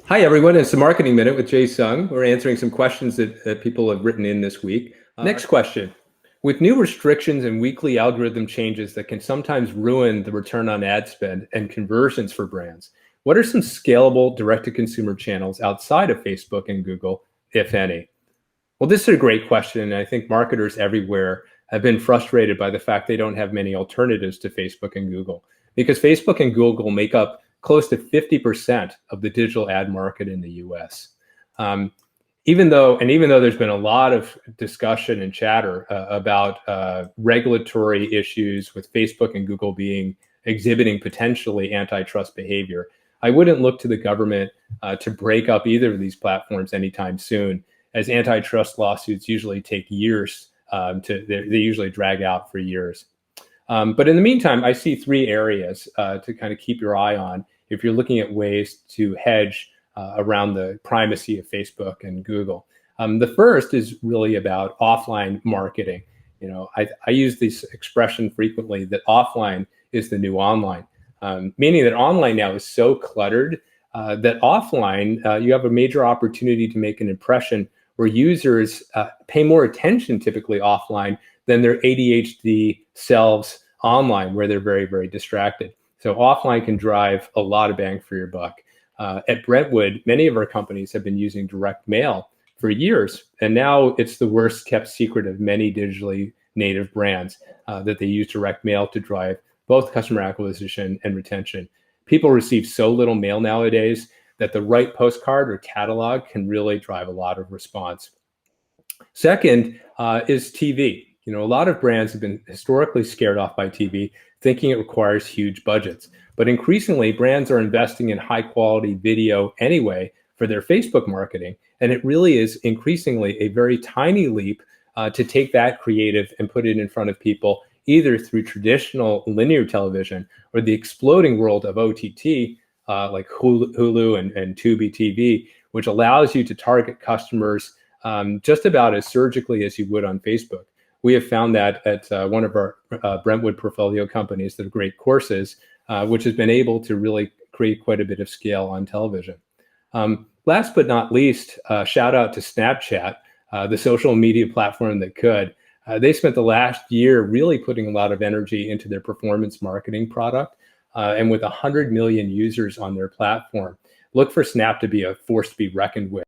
Hi, everyone. It's the Marketing Minute with Jay Sung. We're answering some questions that people have written in this week. Next question. With new restrictions and weekly algorithm changes that can sometimes ruin the return on ad spend and conversions for brands, what are some scalable direct-to-consumer channels outside of Facebook and Google, if any? Well, this is a great question, and I think marketers everywhere have been frustrated by the fact they don't have many alternatives to Facebook and Google, because Facebook and Google make up close to 50% of the digital ad market in the US. Um, even though there's been a lot of discussion and chatter about regulatory issues with Facebook and Google exhibiting potentially antitrust behavior, I wouldn't look to the government to break up either of these platforms anytime soon, as antitrust lawsuits usually take years. They usually drag out for years. But in the meantime, I see three areas to kind of keep your eye on if you're looking at ways to hedge around the primacy of Facebook and Google. The first is really about offline marketing. I use this expression frequently that offline is the new online, meaning that online now is so cluttered that offline you have a major opportunity to make an impression where users pay more attention typically offline than their ADHD selves online, where they're very, very distracted. So offline can drive a lot of bang for your buck. At Brentwood, many of our companies have been using direct mail for years, and now it's the worst kept secret of many digitally native brands that they use direct mail to drive both customer acquisition and retention. People receive so little mail nowadays that the right postcard or catalog can really drive a lot of response. Second is TV. A lot of brands have been historically scared off by TV, thinking it requires huge budgets. But increasingly, brands are investing in high quality video anyway for their Facebook marketing. And it really is increasingly a very tiny leap to take that creative and put it in front of people, either through traditional linear television or the exploding world of OTT, like Hulu and Tubi TV, which allows you to target customers just about as surgically as you would on Facebook. We have found that at one of our Brentwood portfolio companies that have great courses, which has been able to really create quite a bit of scale on television. Last but not least, shout out to Snapchat, the social media platform that could. They spent the last year really putting a lot of energy into their performance marketing product. And with 100 million users on their platform, look for Snap to be a force to be reckoned with.